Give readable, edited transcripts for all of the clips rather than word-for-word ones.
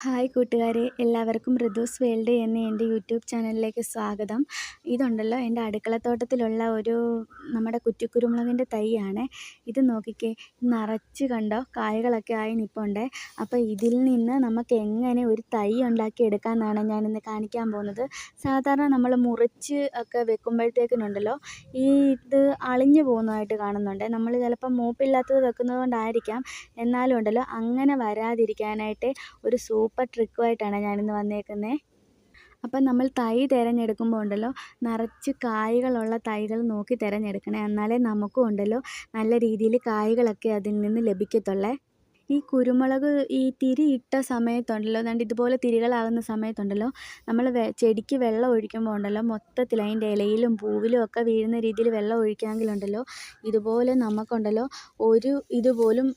Hi കൂട്ടുകാരെ, എല്ലാവർക്കും Ritu's world എന്ന എൻ്റെ യൂട്യൂബ് ചാനലിലേക്ക് സ്വാഗതം. ഇതുണ്ടല്ലോ എൻ്റെ അടുക്കളത്തോട്ടത്തിലുള്ള നമ്മുടെ കുറ്റിക്കുരുമുളകിൻ്റെ തൈയാണ്. ഇത് നോക്കിക്കേ, നിറച്ച് കണ്ടോ കായ്കളൊക്കെ ആയി നിൽപ്പുണ്ട്. അപ്പോൾ ഇതിൽ നിന്ന് നമുക്ക് എങ്ങനെ ഒരു തൈ ഉണ്ടാക്കിയെടുക്കാമെന്നാണ് ഞാനിന്ന് കാണിക്കാൻ പോകുന്നത്. സാധാരണ നമ്മൾ മുറിച്ച് ഒക്കെ വെക്കുമ്പോഴത്തേക്കിനുണ്ടല്ലോ ഇത് അളിഞ്ഞു പോകുന്നതായിട്ട് കാണുന്നുണ്ട്. നമ്മൾ ചിലപ്പോൾ മൂപ്പില്ലാത്തത് വെക്കുന്നത് കൊണ്ടായിരിക്കാം. എന്നാലും ഉണ്ടല്ലോ അങ്ങനെ വരാതിരിക്കാനായിട്ട് ഒരു സൂപ്പർ ട്രിക്കുമായിട്ടാണ് ഞാനിന്ന് വന്നേക്കുന്നത്. അപ്പം നമ്മൾ തൈ തിരഞ്ഞെടുക്കുമ്പോൾ ഉണ്ടല്ലോ നിറച്ച് കായ്കളുള്ള തൈകൾ നോക്കി തിരഞ്ഞെടുക്കണേ. എന്നാലേ നമുക്കും ഉണ്ടല്ലോ നല്ല രീതിയിൽ കായ്കളൊക്കെ അതിൽ നിന്ന് ലഭിക്കത്തുള്ളേ. ഈ കുരുമുളക് ഈ തിരി ഇട്ട സമയത്തുണ്ടല്ലോ, ദാണ്ട് ഇതുപോലെ തിരികളാകുന്ന സമയത്തുണ്ടല്ലോ, നമ്മൾ ചെടിക്ക് വെള്ളം ഒഴിക്കുമ്പോൾ ഉണ്ടല്ലോ മൊത്തത്തിൽ അതിൻ്റെ ഇലയിലും പൂവിലും ഒക്കെ വീഴുന്ന രീതിയിൽ വെള്ളം ഒഴിക്കാമെങ്കിലുണ്ടല്ലോ ഇതുപോലെ നമുക്കുണ്ടല്ലോ ഒരു ഇതുപോലും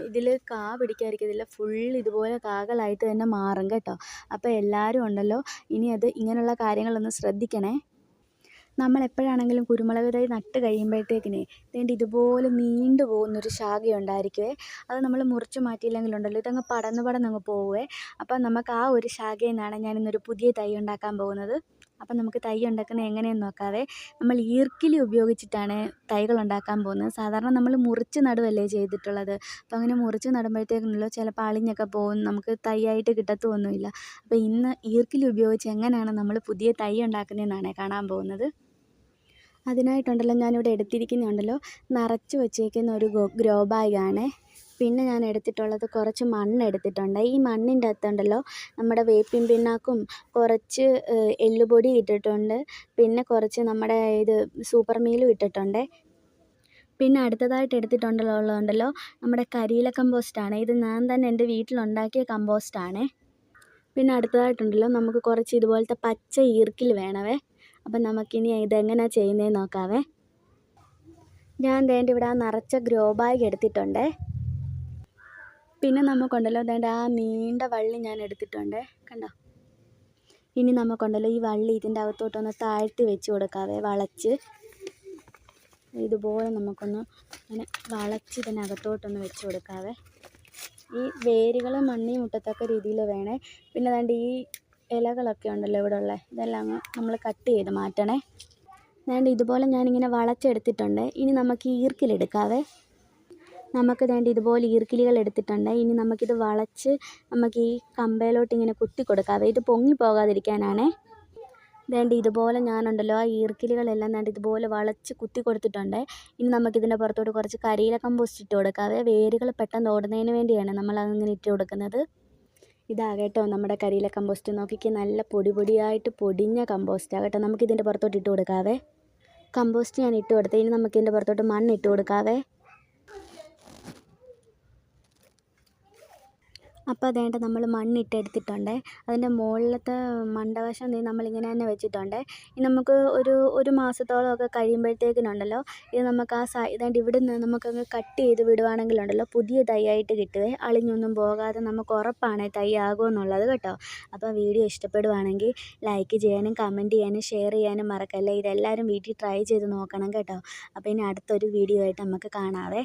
ഇതിൽ കാ പിടിക്കാതിരിക്കത്തില്ല. ഫുൾ ഇതുപോലെ കാകളായിട്ട് തന്നെ മാറും കേട്ടോ. അപ്പോൾ എല്ലാവരും ഉണ്ടല്ലോ ഇനി ഇങ്ങനെയുള്ള കാര്യങ്ങളൊന്ന് ശ്രദ്ധിക്കണേ. നമ്മളെപ്പോഴാണെങ്കിലും കുരുമുളക് തൈ നട്ട് കഴിയുമ്പോഴത്തേക്കിനെ ഇതുപോലെ നീണ്ടു പോകുന്നൊരു ശാഖയുണ്ടായിരിക്കുമേ. അത് നമ്മൾ മുറിച്ച് മാറ്റിയില്ലെങ്കിലുണ്ടല്ലോ ഇതങ്ങ് പടർന്ന് പോവുമേ. അപ്പം നമുക്ക് ആ ഒരു ശാഖയിൽ നിന്നാണ് ഞാനിന്നൊരു പുതിയ തൈ ഉണ്ടാക്കാൻ പോകുന്നത്. അപ്പം നമുക്ക് തൈ ഉണ്ടാക്കുന്നത് എങ്ങനെയെന്ന് നോക്കാവേ. നമ്മൾ ഈർക്കിലി ഉപയോഗിച്ചിട്ടാണ് തൈകൾ ഉണ്ടാക്കാൻ പോകുന്നത്. സാധാരണ നമ്മൾ മുറിച്ച് നടുവല്ലേ ചെയ്തിട്ടുള്ളത്. അപ്പോൾ അങ്ങനെ മുറിച്ച് നടുമ്പോഴത്തേക്കിനുള്ളൂ ചിലപ്പോൾ അളിഞ്ഞൊക്കെ പോകും, നമുക്ക് തൈയായിട്ട് കിട്ടത്തൊന്നുമില്ല. അപ്പോൾ ഇന്ന് ഈർക്കിലി ഉപയോഗിച്ച് എങ്ങനെയാണ് നമ്മൾ പുതിയ തൈ ഉണ്ടാക്കുന്നതെന്നാണ് കാണാൻ പോകുന്നത്. അതിനായിട്ടുണ്ടല്ലോ ഞാനിവിടെ എടുത്തിരിക്കുന്നുണ്ടല്ലോ നിറച്ച് വച്ചേക്കുന്ന ഒരു ഗ്രോ ബാഗാണ്. പിന്നെ ഞാൻ എടുത്തിട്ടുള്ളത് കുറച്ച് മണ്ണ് എടുത്തിട്ടുണ്ട്. ഈ മണ്ണിൻ്റെ അകത്തുണ്ടല്ലോ നമ്മുടെ വേപ്പിൻ പിണ്ണാക്കും കുറച്ച് എല്ലുപൊടി ഇട്ടിട്ടുണ്ട്. പിന്നെ കുറച്ച് നമ്മുടെ സൂപ്പർ മീലും ഇട്ടിട്ടുണ്ട്. പിന്നെ അടുത്തതായിട്ട് എടുത്തിട്ടുണ്ടല്ലോ നമ്മുടെ കരിയില കമ്പോസ്റ്റാണ്. ഇത് ഞാൻ തന്നെ എൻ്റെ വീട്ടിലുണ്ടാക്കിയ കമ്പോസ്റ്റാണ്. പിന്നെ അടുത്തതായിട്ടുണ്ടല്ലോ നമുക്ക് കുറച്ച് ഇതുപോലത്തെ പച്ച ഈർക്കിൽ വേണമേ. അപ്പം നമുക്കിനി ഇതെങ്ങനെയാണ് ചെയ്യുന്നതെന്ന് നോക്കാവേ. ഞാൻ ഇവിടെ നിറച്ച ഗ്രോ ബാഗ് എടുത്തിട്ടുണ്ട്. പിന്നെ നമുക്കുണ്ടല്ലോ ആ നീണ്ട വള്ളി ഞാൻ എടുത്തിട്ടുണ്ട്, കണ്ടോ. ഇനി നമുക്കുണ്ടല്ലോ ഈ വള്ളി ഇതിൻ്റെ അകത്തോട്ടൊന്ന് താഴ്ത്തി വെച്ച് കൊടുക്കാവേ, വളച്ച് ഇതുപോലെ നമുക്കൊന്ന് അങ്ങനെ വളച്ച് ഇതിനകത്തോട്ടൊന്ന് വെച്ച് കൊടുക്കാവേ. ഈ വേരുകൾ മണ്ണിൽ മുട്ടത്തക്ക രീതിയിൽ വേണേ. പിന്നെ ഈ ഇലകളൊക്കെ ഉണ്ടല്ലോ ഇവിടെ ഉള്ളത്, ഇതെല്ലാം നമ്മൾ കട്ട് ചെയ്ത് മാറ്റണേ. ഇതുപോലെ ഞാനിങ്ങനെ വളച്ചെടുത്തിട്ടുണ്ട്. ഇനി നമുക്ക് ഈർക്കിലെടുക്കാവേ. നമുക്ക് ഇതുപോലെ ഈർക്കിലികൾ എടുത്തിട്ടുണ്ട്. ഇനി നമുക്കിത് വളച്ച് നമുക്ക് ഈ കമ്പയിലോട്ട് ഇങ്ങനെ കുത്തി കൊടുക്കാവേ. ഇത് പൊങ്ങി പോകാതിരിക്കാനാണേ. ഇതുപോലെ ഞാനുണ്ടല്ലോ ആ ഈർക്കിലുകളെല്ലാം ഇതുപോലെ വളച്ച് കുത്തി കൊടുത്തിട്ടുണ്ട്. ഇനി നമുക്കിതിൻ്റെ പുറത്തോട്ട് കുറച്ച് കരിയില കമ്പോസ്റ്റ് ഇട്ട് കൊടുക്കാവേ. വേരുകൾ പെട്ടെന്ന് ഓടുന്നതിന് വേണ്ടിയാണ് നമ്മൾ അങ്ങനെ ഇട്ട് കൊടുക്കുന്നത്. ഇതാകട്ടോ നമ്മുടെ കരിയില കമ്പോസ്റ്റ്. നോക്കിക്ക്, നല്ല പൊടിയായിട്ട് പൊടിഞ്ഞ കമ്പോസ്റ്റ് ആകട്ടോ. നമുക്കിതിൻ്റെ പുറത്തോട്ട് ഇട്ട് കൊടുക്കാവേ. കമ്പോസ്റ്റ് ഞാൻ ഇട്ട് കൊടുത്തേ. ഇനി നമുക്കിതിൻ്റെ പുറത്തോട്ട് മണ്ണ് ഇട്ട് കൊടുക്കാവേ. അപ്പോൾ നമ്മൾ മണ്ണിട്ടെടുത്തിട്ടുണ്ട്. അതിൻ്റെ മുകളിലത്തെ മണ്ടവശം നമ്മളിങ്ങനെ തന്നെ വെച്ചിട്ടുണ്ട്. ഇനി നമുക്ക് ഒരു മാസത്തോളമൊക്കെ കഴിയുമ്പോഴത്തേക്കിനുണ്ടല്ലോ ഇത് നമുക്ക് ഇവിടുന്ന് നമുക്കങ്ങ് കട്ട് ചെയ്ത് വിടുവാണെങ്കിലുണ്ടല്ലോ പുതിയ തൈയായിട്ട് കിട്ടുവേ. അളിഞ്ഞൊന്നും പോകാതെ നമുക്ക് ഉറപ്പാണ് തൈ ആകുമെന്നുള്ളത് കേട്ടോ. അപ്പോൾ വീഡിയോ ഇഷ്ടപ്പെടുവാണെങ്കിൽ ലൈക്ക് ചെയ്യാനും കമൻറ്റ് ചെയ്യാനും ഷെയർ ചെയ്യാനും മറക്കല്ലേ. ഇതെല്ലാവരും വീട്ടിൽ ട്രൈ ചെയ്ത് നോക്കണം കേട്ടോ. അപ്പോൾ ഇനി അടുത്തൊരു വീഡിയോ ആയിട്ട് നമുക്ക് കാണാവേ.